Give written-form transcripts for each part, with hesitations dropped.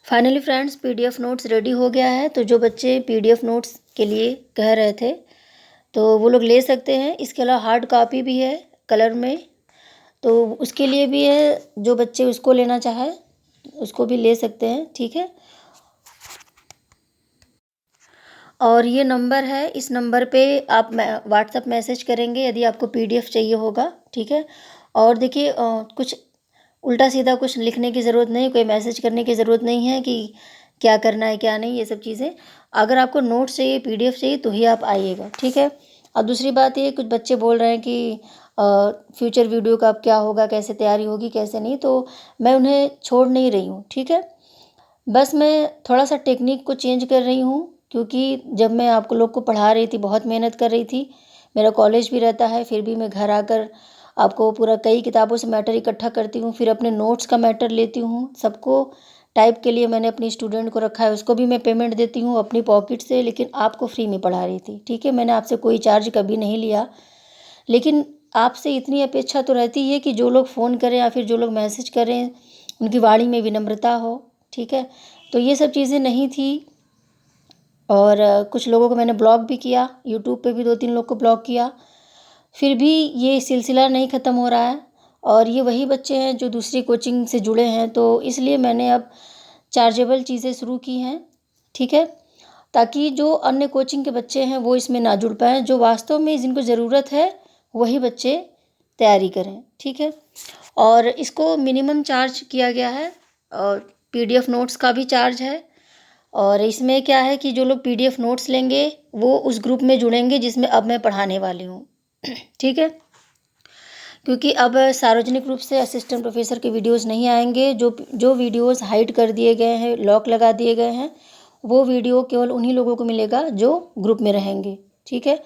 Finally friends PDF notes ready हो गया है। तो जो बच्चे पीडीएफ नोट्स के लिए कह रहे थे तो वो लोग ले सकते हैं। इसके अलावा हार्ड कॉपी भी है कलर में, तो उसके लिए भी है। जो बच्चे उसको लेना चाहे उसको भी ले सकते हैं, ठीक है। और ये नंबर है, इस नंबर पे आप व्हाट्सअप मैसेज करेंगे यदि आपको पीडीएफ चाहिए होगा, ठीक है। और देखिए कुछ उल्टा सीधा कुछ लिखने की ज़रूरत नहीं, कोई मैसेज करने की ज़रूरत नहीं है कि क्या करना है क्या नहीं, ये सब चीज़ें। अगर आपको नोट्स चाहिए, पीडीएफ चाहिए तो ही आप आइएगा, ठीक है। और दूसरी बात ये, कुछ बच्चे बोल रहे हैं कि फ्यूचर वीडियो का अब क्या होगा, कैसे तैयारी होगी कैसे नहीं, तो मैं उन्हें छोड़ नहीं रही हूँ, ठीक है। बस मैं थोड़ा सा टेक्निक को चेंज कर रही हूँ, क्योंकि जब मैं आपको लोग को पढ़ा रही थी बहुत मेहनत कर रही थी। मेरा कॉलेज भी रहता है, फिर भी मैं घर आकर आपको पूरा कई किताबों से मैटर इकट्ठा करती हूँ, फिर अपने नोट्स का मैटर लेती हूँ। सबको टाइप के लिए मैंने अपनी स्टूडेंट को रखा है, उसको भी मैं पेमेंट देती हूँ अपनी पॉकेट से, लेकिन आपको फ्री में पढ़ा रही थी, ठीक है। मैंने आपसे कोई चार्ज कभी नहीं लिया, लेकिन आपसे इतनी अपेक्षा तो रहती है कि जो लोग फ़ोन करें या फिर जो लोग मैसेज करें उनकी वाणी में विनम्रता हो, ठीक है। तो ये सब चीज़ें नहीं थी। और कुछ लोगों को मैंने ब्लॉक भी किया, यूट्यूब पे भी 2-3 लोग को ब्लॉक किया, फिर भी ये सिलसिला नहीं ख़त्म हो रहा है। और ये वही बच्चे हैं जो दूसरी कोचिंग से जुड़े हैं, तो इसलिए मैंने अब चार्जेबल चीज़ें शुरू की हैं, ठीक है। ताकि जो अन्य कोचिंग के बच्चे हैं वो इसमें ना जुड़ पाएँ, जो वास्तव में जिनको ज़रूरत है वही बच्चे तैयारी करें, ठीक है। और इसको मिनिमम चार्ज किया गया है, और पीडीएफ नोट्स का भी चार्ज है। और इसमें क्या है कि जो लोग पीडीएफ नोट्स लेंगे वो उस ग्रुप में जुड़ेंगे जिसमें अब मैं पढ़ाने वाली हूँ, ठीक है। क्योंकि अब सार्वजनिक रूप से असिस्टेंट प्रोफेसर के वीडियोस नहीं आएंगे। जो जो वीडियोस हाइड कर दिए गए हैं, लॉक लगा दिए गए हैं, वो वीडियो केवल उन्हीं लोगों को मिलेगा जो ग्रुप में रहेंगे, ठीक है।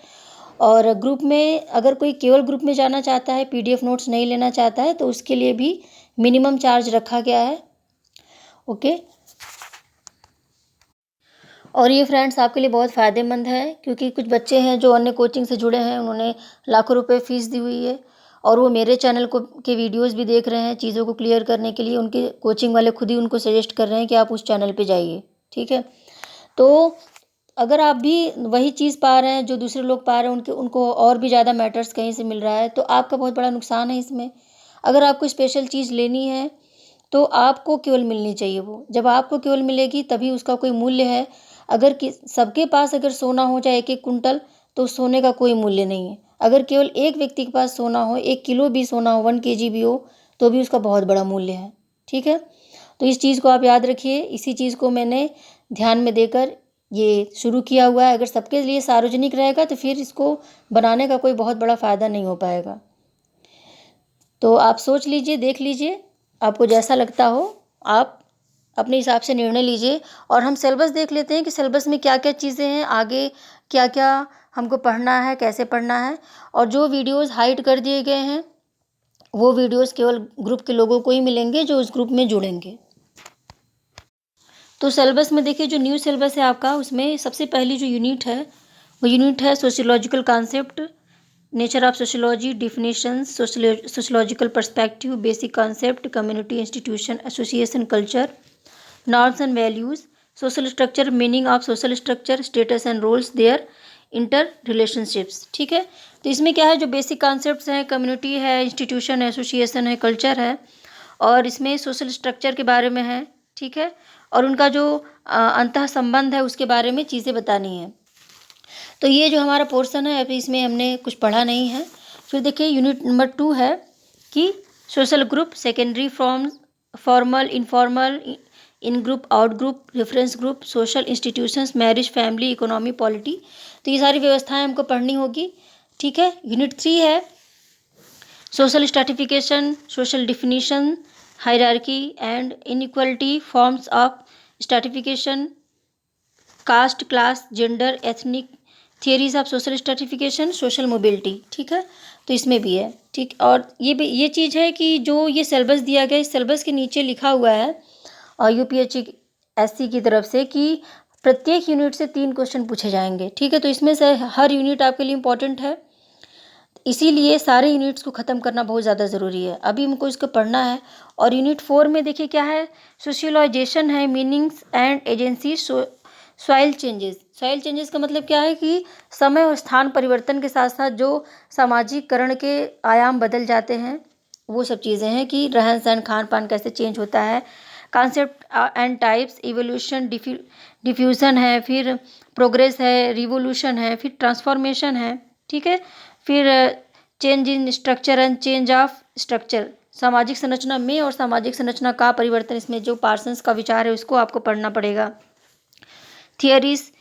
और ग्रुप में अगर कोई केवल ग्रुप में जाना चाहता है, पीडीएफ नोट्स नहीं लेना चाहता है, तो उसके लिए भी मिनिमम चार्ज रखा गया है, ओके। और ये फ्रेंड्स आपके लिए बहुत फ़ायदेमंद है, क्योंकि कुछ बच्चे हैं जो अन्य कोचिंग से जुड़े हैं, उन्होंने लाखों रुपए फ़ीस दी हुई है और वो मेरे चैनल को के वीडियोस भी देख रहे हैं चीज़ों को क्लियर करने के लिए। उनके कोचिंग वाले खुद ही उनको सजेस्ट कर रहे हैं कि आप उस चैनल पे जाइए, ठीक है। तो अगर आप भी वही चीज़ पा रहे हैं जो दूसरे लोग पा रहे हैं, उनको और भी ज़्यादा मैटर्स कहीं से मिल रहा है, तो आपका बहुत बड़ा नुकसान है इसमें। अगर आपको स्पेशल चीज़ लेनी है तो आपको केवल मिलनी चाहिए वो। जब आपको केवल मिलेगी तभी उसका कोई मूल्य है। अगर सबके पास अगर सोना हो जाए 1-1 कुंटल, तो सोने का कोई मूल्य नहीं है। अगर केवल एक व्यक्ति के पास सोना हो, 1 किलो भी सोना हो, 1 केजी भी हो, तो भी उसका बहुत बड़ा मूल्य है, ठीक है। तो इस चीज़ को आप याद रखिए। इसी चीज़ को मैंने ध्यान में देकर ये शुरू किया हुआ है। अगर सबके लिए सार्वजनिक रहेगा तो फिर इसको बनाने का कोई बहुत बड़ा फ़ायदा नहीं हो पाएगा। तो आप सोच लीजिए, देख लीजिए, आपको जैसा लगता हो आप अपने हिसाब से निर्णय लीजिए। और हम सिलेबस देख लेते हैं कि सिलेबस में क्या क्या चीज़ें हैं, आगे क्या क्या हमको पढ़ना है, कैसे पढ़ना है। और जो वीडियोस हाइड कर दिए गए हैं वो वीडियोस केवल ग्रुप के लोगों को ही मिलेंगे जो उस ग्रुप में जुड़ेंगे। तो सिलेबस में देखिए, जो न्यू सिलेबस है आपका, उसमें सबसे पहली जो यूनिट है वो यूनिट है sociological concept, nature of sociology, definitions, sociological perspective, basic concept, community, institution, association, culture, norms and values, social structure, meaning of social structure, status and roles, their interrelationships, ठीक है। तो इसमें क्या है, जो बेसिक कॉन्सेप्ट्स हैं, community है, institution है, एसोसिएशन है, कल्चर है, और इसमें सोशल स्ट्रक्चर के बारे में है, ठीक है। और उनका जो अंतः संबंध है उसके बारे में चीज़ें बतानी है। तो ये जो हमारा पोर्शन है, अभी इसमें हमने कुछ पढ़ा नहीं है। फिर देखिए यूनिट नंबर 2 है कि social group, secondary form, formal, informal, in group, out group, reference group, social institutions, marriage, family, economy, polity. तो ये सारी व्यवस्थाएं हमको पढ़नी होगी, ठीक है। यूनिट 3 है social stratification, social definition, hierarchy and inequality, forms of stratification, caste, class, gender, ethnic, theories of social stratification, social mobility, ठीक है। तो इसमें भी है, ठीक। और ये चीज़ है कि जो ये सिलेबस दिया गया, इस सिलेबस के नीचे लिखा हुआ है और यूपीएससी की तरफ से कि प्रत्येक यूनिट से 3 क्वेश्चन पूछे जाएंगे, ठीक है। तो इसमें से हर यूनिट आपके लिए इम्पोर्टेंट है। इसीलिए सारे यूनिट्स को ख़त्म करना बहुत ज़्यादा ज़रूरी है। अभी हमको इसको पढ़ना है। और यूनिट 4 में देखिए क्या है, सोशियलाइजेशन है, meanings and agency, soil changes. Soil changes का मतलब क्या है कि समय और स्थान परिवर्तन के साथ साथ जो सामाजिककरण के आयाम बदल जाते हैं, वो सब चीज़ें हैं कि रहन सहन खान पान कैसे चेंज होता है। Concept and types, evolution, diffusion है, फिर प्रोग्रेस है, रिवोल्यूशन है, फिर ट्रांसफॉर्मेशन है, ठीक है। फिर change in structure and change of structure, सामाजिक संरचना में और सामाजिक संरचना का परिवर्तन, इसमें जो पार्सन्स का विचार है उसको आपको पढ़ना पड़ेगा। थियरीज,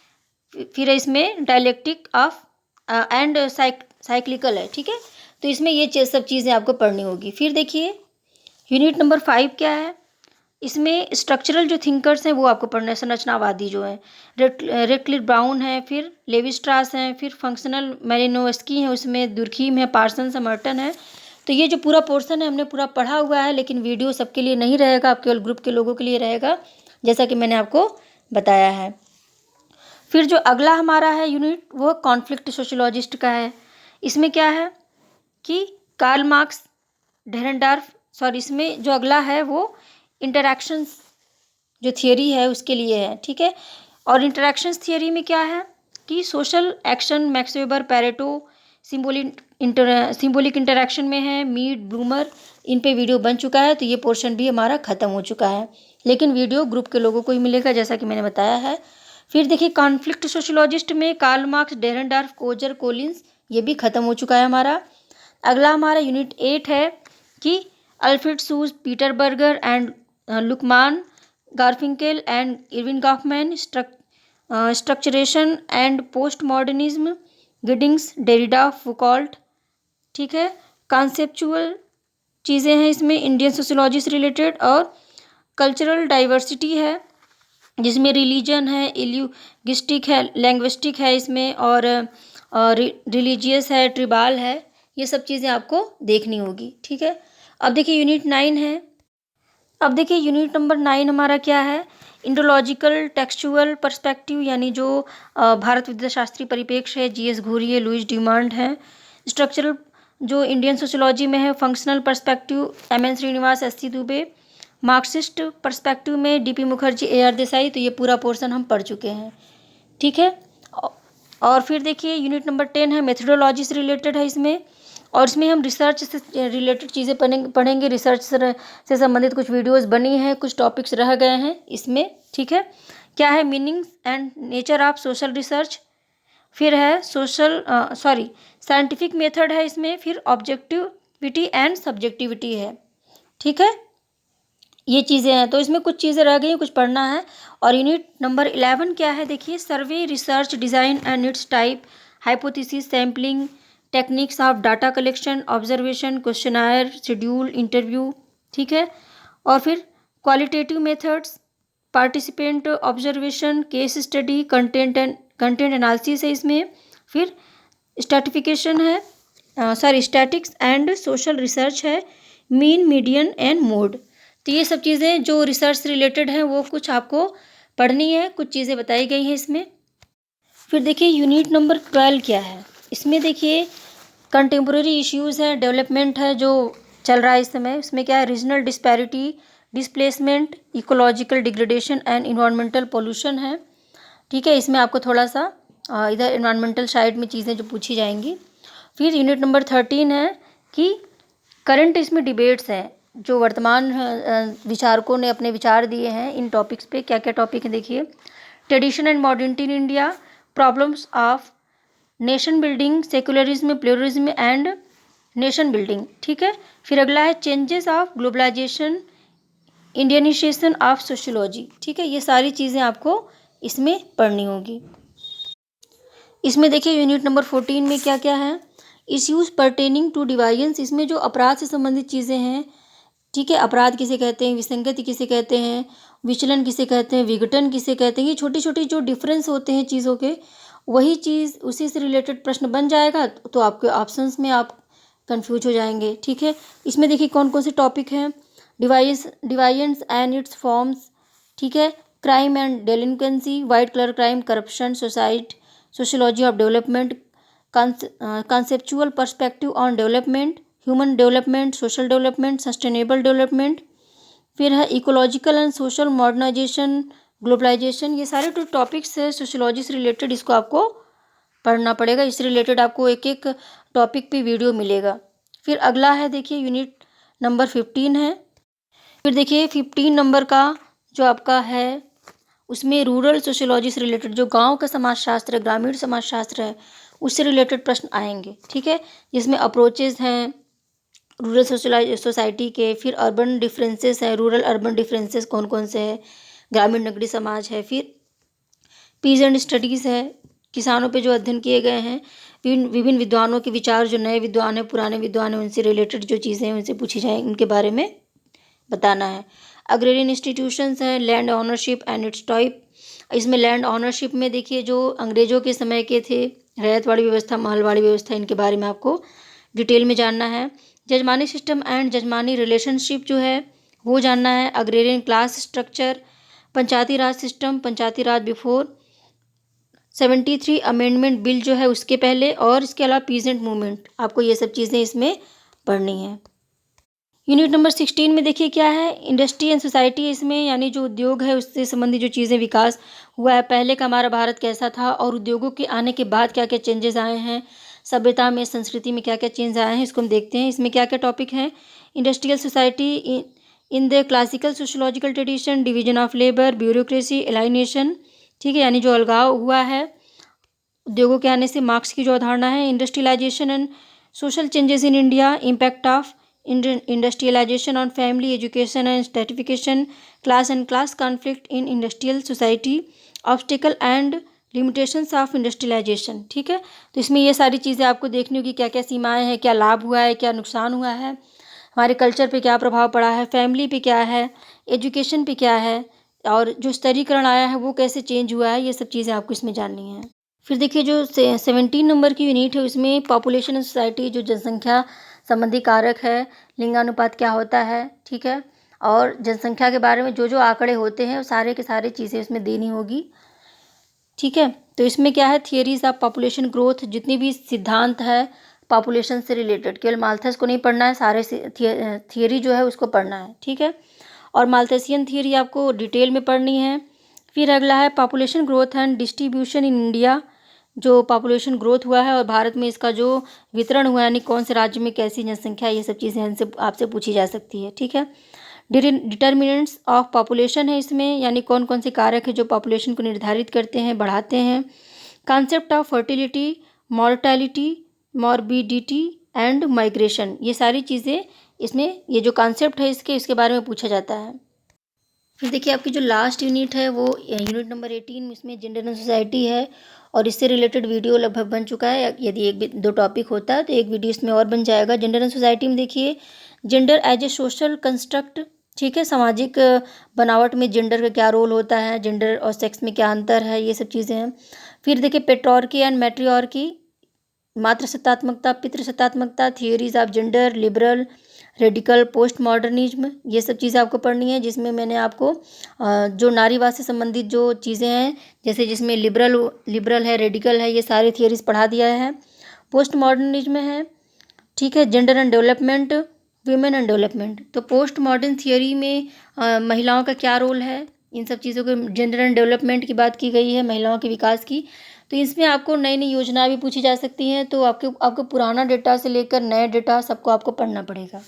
फिर इसमें डायलेक्टिक ऑफ एंड साइक्लिकल है, ठीक है। तो इसमें ये सब चीज़ें आपको पढ़नी होगी। फिर देखिए यूनिट नंबर 5 क्या है, इसमें स्ट्रक्चरल जो थिंकर्स हैं वो आपको पढ़ना है, संरचनावादी जो हैं। रेटक्लिफ ब्राउन है, फिर लेवी स्ट्रास हैं, फिर फंक्शनल मैलिनोव्स्की है, उसमें दुर्खीम है, पार्सन्स है, मर्टन है। तो ये जो पूरा पोर्शन है हमने पूरा पढ़ा हुआ है, लेकिन वीडियो सबके लिए नहीं रहेगा, आप केवल ग्रुप के लोगों के लिए रहेगा, जैसा कि मैंने आपको बताया है। फिर जो अगला हमारा है यूनिट, वो कॉन्फ्लिक्ट सोशियोलॉजिस्ट का है। इसमें क्या है कि कार्ल मार्क्स, डेरेनडार्फ, सॉरी इसमें जो अगला है वो इंटरैक्शंस जो थियरी है उसके लिए है, ठीक है। और इंटरैक्शंस थियरी में क्या है कि social action, max weber, Pareto, symbolic interaction में है, मीड, ब्लूमर, इन पे वीडियो बन चुका है। तो ये पोर्शन भी हमारा ख़त्म हो चुका है, लेकिन वीडियो ग्रुप के लोगों को ही मिलेगा, जैसा कि मैंने बताया है। फिर देखिए कॉन्फ्लिक्ट सोशियोलॉजिस्ट में कार्ल मार्क्स, डेरेनडार्फ, कोजर, कोलिन्स, ये भी ख़त्म हो चुका है हमारा। अगला हमारा यूनिट 8 है कि अल्फ्रेड सूज, Peter Berger and Luckmann, Garfinkel and Erving Goffman, structuration and post modernism, Giddens, Derrida, Foucault, ठीक है। कॉन्सेप्चुअल चीज़ें हैं इसमें, इंडियन सोशियोलॉजी से रिलेटेड। और कल्चरल डाइवर्सिटी है, जिसमें रिलीजन है, इल्यूगिस्टिक है, लैंग्विस्टिक है इसमें, और रिलीजियस है, ट्रिबाल है। ये सब चीज़ें आपको देखनी होगी, ठीक है। अब देखिए यूनिट 9 है। अब देखिए यूनिट नंबर 9 हमारा क्या है, इंडोलॉजिकल टेक्सचुअल पर्सपेक्टिव, यानी जो भारत विद्याशास्त्री परिप्रेक्ष्य है, जीएस घोरी है, लुइस डिमांड है। स्ट्रक्चरल जो इंडियन सोशियोलॉजी में है, functional perspective, M N Srinivas, S C Dube. Marxist perspective में डीपी मुखर्जी, एआर देसाई। तो ये पूरा पोर्शन हम पढ़ चुके हैं, ठीक है। और फिर देखिए यूनिट नंबर 10 है, मेथोडोलॉजी से रिलेटेड है इसमें, और इसमें हम रिसर्च से रिलेटेड चीज़ें पढ़ेंगे। रिसर्च से संबंधित कुछ वीडियोस बनी हैं, कुछ टॉपिक्स रह गए हैं इसमें, ठीक है। क्या है, meanings and nature of social research, फिर है साइंटिफिक मेथड है इसमें, फिर ऑब्जेक्टिविटी एंड सब्जेक्टिविटी है, ठीक है। ये चीज़ें हैं, तो इसमें कुछ चीज़ें रह गई, कुछ पढ़ना है। और यूनिट नंबर 11 क्या है, देखिए survey, research, design and its type, hypothesis, sampling, techniques of data collection, observation, questionnaire, schedule, interview, ठीक है। और फिर qualitative methods, participant observation, case study, content analysis है इसमें। फिर स्ट्रैटिफिकेशन है, स्टैटिक्स एंड सोशल रिसर्च है, मीन, मीडियन एंड मोड। तो ये सब चीज़ें जो रिसर्च से रिलेटेड हैं वो कुछ आपको पढ़नी है, कुछ चीज़ें बताई गई हैं इसमें। फिर देखिए यूनिट नंबर 12 क्या है, इसमें देखिए कंटेम्प्रेरी इश्यूज़ हैं, डेवलपमेंट है जो चल रहा है इस समय। उसमें क्या है, regional disparity, displacement, ecological degradation and environmental pollution है, ठीक है। इसमें आपको थोड़ा सा इधर इन्वायरमेंटल साइड में चीज़ें जो पूछी जाएंगी। फिर यूनिट नंबर 13 है कि करंट इसमें डिबेट्स हैं, जो वर्तमान विचारकों ने अपने विचार दिए हैं इन टॉपिक्स पे। क्या क्या टॉपिक है देखिए, tradition and modernity in India, problems of nation building, secularism, pluralism and nation building, ठीक है। फिर अगला है changes of globalisation, Indianisation of sociology, ठीक है। ये सारी चीज़ें आपको इसमें पढ़नी होगी। इसमें देखिए यूनिट नंबर 14 में क्या क्या है, इश्यूज पर्टेनिंग टू डिवाइजेंस, इसमें जो अपराध से संबंधित चीज़ें हैं, ठीक है। अपराध किसे कहते हैं, विसंगति किसे कहते हैं, विचलन किसे कहते हैं, विघटन किसे कहते हैं, ये छोटी छोटी जो डिफरेंस होते हैं चीज़ों के, वही चीज़ उसी से रिलेटेड प्रश्न बन जाएगा, तो आपके ऑप्शंस में आप कंफ्यूज हो जाएंगे, ठीक है। इसमें देखिए कौन कौन से टॉपिक हैं, डिवाइजेंस एंड इट्स फॉर्म्स, ठीक है। Crime and delinquency, white collar crime, corruption, society, sociology of development, conceptual perspective on development, human development, social development, sustainable development. फिर है ecological and social modernisation, globalisation. ये सारे जो टॉपिक्स है sociology से related, इसको आपको पढ़ना पड़ेगा। इससे रिलेटेड आपको एक एक टॉपिक पे वीडियो मिलेगा। फिर अगला है देखिए यूनिट नंबर 15 है। फिर देखिए 15 नंबर का जो आपका है उसमें रूरल सोशियोलॉजी से रिलेटेड, जो गांव का समाजशास्त्र है, ग्रामीण समाजशास्त्र है, उससे रिलेटेड प्रश्न आएंगे। ठीक है, जिसमें अप्रोचेज हैं रूरल सोसाइटी के, फिर अर्बन डिफरेंसेस है, रूरल अर्बन डिफरेंसेस कौन कौन से हैं, ग्रामीण नगरीय समाज है, फिर पीजेंट स्टडीज़ है, किसानों पे जो अध्ययन किए गए हैं, विभिन्न विद्वानों के विचार, जो नए विद्वान हैं, पुराने विद्वान हैं, उनसे रिलेटेड जो चीज़ें हैं उनसे पूछी जाए, उनके बारे में बताना है। अग्रेरियन इंस्टीट्यूशंस हैं, land ownership and its type. इसमें लैंड ऑनरशिप में देखिए जो अंग्रेजों के समय के थे, रैयतवाड़ी व्यवस्था, महलवाड़ी व्यवस्था, इनके बारे में आपको डिटेल में जानना है। जजमानी सिस्टम एंड जजमानी रिलेशनशिप जो है वो जानना है। अग्रेरियन क्लास स्ट्रक्चर, पंचायती राज सिस्टम, पंचायती राज बिफोर 73 अमेंडमेंट बिल जो है उसके पहले, और इसके अलावा पीजेंट मूवमेंट, आपको ये सब चीज़ें इसमें पढ़नी है। यूनिट नंबर 16 में देखिए क्या है, इंडस्ट्री एंड सोसाइटी। इसमें यानी जो उद्योग है उससे संबंधित जो चीज़ें विकास हुआ है, पहले का हमारा भारत कैसा था और उद्योगों के आने के बाद क्या क्या चेंजेस आए हैं, सभ्यता में, संस्कृति में क्या क्या चेंज आए हैं, इसको हम देखते हैं। इसमें क्या क्या टॉपिक हैं, industrial society in the classical sociological tradition, division of labour, bureaucracy, alienation. ठीक है, यानी जो अलगाव हुआ है उद्योगों के आने से, मार्क्स की जो अवधारणा है, industrialisation and social changes in India, impact of industrialisation on family, education and stratification, class and class conflict in industrial society, obstacle and limitations of industrialisation. ठीक है, तो इसमें ये सारी चीज़ें आपको देखनी होगी, क्या क्या सीमाएं हैं, क्या लाभ हुआ है, क्या नुकसान हुआ है, हमारे कल्चर पे क्या प्रभाव पड़ा है, फैमिली पे क्या है, एजुकेशन पे क्या है, और जो स्तरीकरण आया है वो कैसे चेंज हुआ है, ये सब चीज़ें आपको इसमें जाननी है। फिर देखिए जो 17 नंबर की यूनिट है उसमें पॉपुलेशन एंड सोसाइटी, जो जनसंख्या संबंधी कारक है, लिंगानुपात क्या होता है, ठीक है, और जनसंख्या के बारे में जो जो आंकड़े होते हैं वो सारे के सारे चीज़ें इसमें देनी होगी। ठीक है, तो इसमें क्या है, थियरीज ऑफ पॉपुलेशन ग्रोथ, जितनी भी सिद्धांत है पॉपुलेशन से रिलेटेड, केवल माल्थस को नहीं पढ़ना है, सारे थियरी जो है उसको पढ़ना है। ठीक है, और माल्थसियन थियरी आपको डिटेल में पढ़नी है। फिर अगला है population growth and distribution in India, जो पॉपुलेशन ग्रोथ हुआ है और भारत में इसका जो वितरण हुआ है, यानी कौन से राज्य में कैसी जनसंख्या, ये सब चीज़ें इनसे आपसे पूछी जा सकती है। ठीक है, डिटर्मिनेंट्स ऑफ पॉपुलेशन है इसमें, यानी कौन कौन से कारक है जो पॉपुलेशन को निर्धारित करते हैं, बढ़ाते हैं। Concept of fertility, mortality, morbidity and migration, ये सारी चीज़ें इसमें, ये जो कॉन्सेप्ट है इसके बारे में पूछा जाता है। फिर देखिए आपकी जो लास्ट यूनिट है वो यूनिट नंबर 18, इसमें जेंडर एंड सोसाइटी है, और इससे रिलेटेड वीडियो लगभग बन चुका है। यदि एक दो टॉपिक होता है तो एक वीडियो इसमें और बन जाएगा। जेंडर एंड सोसाइटी में देखिए gender as a social construct, ठीक है, सामाजिक बनावट में जेंडर का क्या रोल होता है, जेंडर और सेक्स में क्या अंतर है, ये सब चीज़ें हैं। फिर देखिए पेट्रियार्की एंड मैट्रियार्की, मातृसत्तात्मकता, पितृसत्तात्मकता, theories of gender, liberal, radical, post modernism, ये सब चीज़ें आपको पढ़नी है, जिसमें मैंने आपको जो नारीवाद से संबंधित जो चीज़ें हैं, जैसे जिसमें लिबरल है, रेडिकल है, ये सारी थियोरीज पढ़ा दिया है। पोस्ट मॉडर्निज्म है, ठीक है, gender and development, women and development. तो पोस्ट मॉडर्न थियोरी में महिलाओं का क्या रोल है, इन सब चीज़ों के, जेंडर एंड डेवलपमेंट की बात की गई है, महिलाओं के विकास की। तो इसमें आपको नई नई योजना भी पूछी जा सकती हैं, तो आपको पुराना डेटा से लेकर नए डेटा सबको आपको पढ़ना पड़ेगा।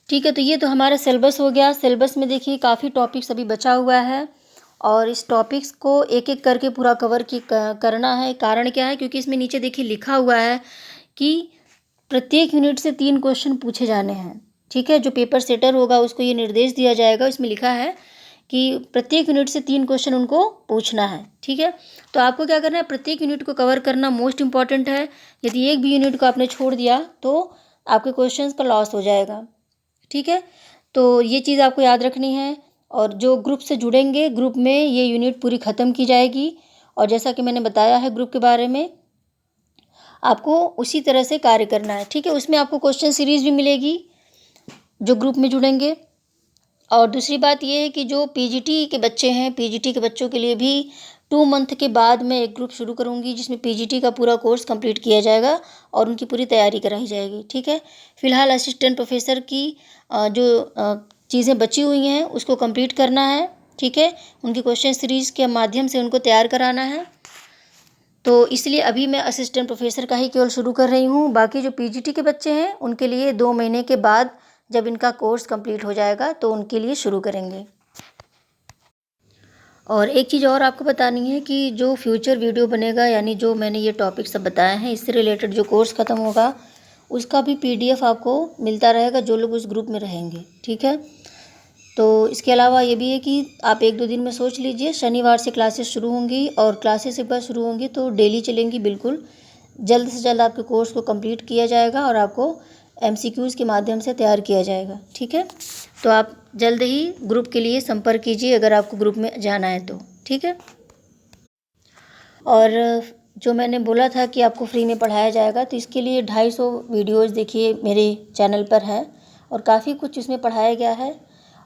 ठीक है, तो ये तो हमारा सिलेबस हो गया। सिलेबस में देखिए काफ़ी टॉपिक्स अभी बचा हुआ है, और इस टॉपिक्स को एक एक करके पूरा कवर करना है। कारण क्या है, क्योंकि इसमें नीचे देखिए लिखा हुआ है कि प्रत्येक यूनिट से 3 क्वेश्चन पूछे जाने हैं। ठीक है, जो पेपर सेटर होगा उसको ये निर्देश दिया जाएगा, इसमें लिखा है कि प्रत्येक यूनिट से 3 क्वेश्चन उनको पूछना है। ठीक है, तो आपको क्या करना है, प्रत्येक यूनिट को कवर करना मोस्ट इंपॉर्टेंट है। यदि एक भी यूनिट को आपने छोड़ दिया तो आपके क्वेश्चंस का लॉस हो जाएगा। ठीक है, तो ये चीज़ आपको याद रखनी है, और जो ग्रुप से जुड़ेंगे, ग्रुप में ये यूनिट पूरी ख़त्म की जाएगी, और जैसा कि मैंने बताया है ग्रुप के बारे में, आपको उसी तरह से कार्य करना है। ठीक है, उसमें आपको क्वेश्चन सीरीज़ भी मिलेगी जो ग्रुप में जुड़ेंगे। और दूसरी बात ये है कि जो पीजीटी के बच्चे हैं, पीजीटी के बच्चों के लिए भी 2 मंथ के बाद मैं एक ग्रुप शुरू करूँगी जिसमें पीजीटी का पूरा कोर्स कंप्लीट किया जाएगा और उनकी पूरी तैयारी कराई जाएगी, ठीक है। फ़िलहाल असिस्टेंट प्रोफ़ेसर की चीज़ें बची हुई हैं उसको कंप्लीट करना है, ठीक है। उनकी क्वेश्चन सीरीज़ के माध्यम से उनको तैयार कराना है। तो इसलिए अभी मैं असिस्टेंट प्रोफ़ेसर का ही केवल शुरू कर रही हूँ। बाकी जो पीजीटी के बच्चे हैं उनके लिए 2 महीने के बाद जब इनका कोर्स कंप्लीट हो जाएगा तो उनके लिए शुरू करेंगे। और एक चीज़ और आपको बतानी है कि जो फ्यूचर वीडियो बनेगा, यानी जो मैंने ये टॉपिक सब बताए हैं इससे रिलेटेड जो कोर्स ख़त्म होगा उसका भी पीडीएफ आपको मिलता रहेगा जो लोग उस ग्रुप में रहेंगे, ठीक है। तो इसके अलावा ये भी है कि आप 1-2 दिन में सोच लीजिए, शनिवार से क्लासेस शुरू होंगी और क्लासेस एक बार शुरू होंगी तो डेली चलेंगी बिल्कुल। जल्द से जल्द आपके कोर्स को कंप्लीट किया जाएगा और आपको एमसीक्यूज़ के माध्यम से तैयार किया जाएगा, ठीक है। तो आप जल्द ही ग्रुप के लिए संपर्क कीजिए अगर आपको ग्रुप में जाना है तो, ठीक है। और जो मैंने बोला था कि आपको फ्री में पढ़ाया जाएगा तो इसके लिए 250 वीडियोज़ देखिए मेरे चैनल पर है और काफ़ी कुछ इसमें पढ़ाया गया है।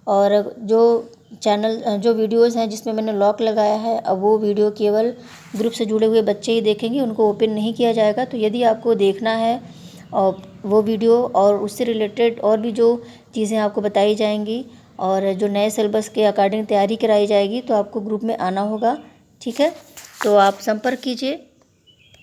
और जो वीडियोज़ हैं जिसमें मैंने लॉक लगाया है, अब वो वीडियो केवल ग्रुप से जुड़े हुए बच्चे ही देखेंगे, उनको ओपन नहीं किया जाएगा। तो यदि आपको देखना है और वो वीडियो और उससे रिलेटेड और भी जो चीज़ें आपको बताई जाएंगी और जो नए सिलेबस के अकॉर्डिंग तैयारी कराई जाएगी तो आपको ग्रुप में आना होगा, ठीक है। तो आप संपर्क कीजिए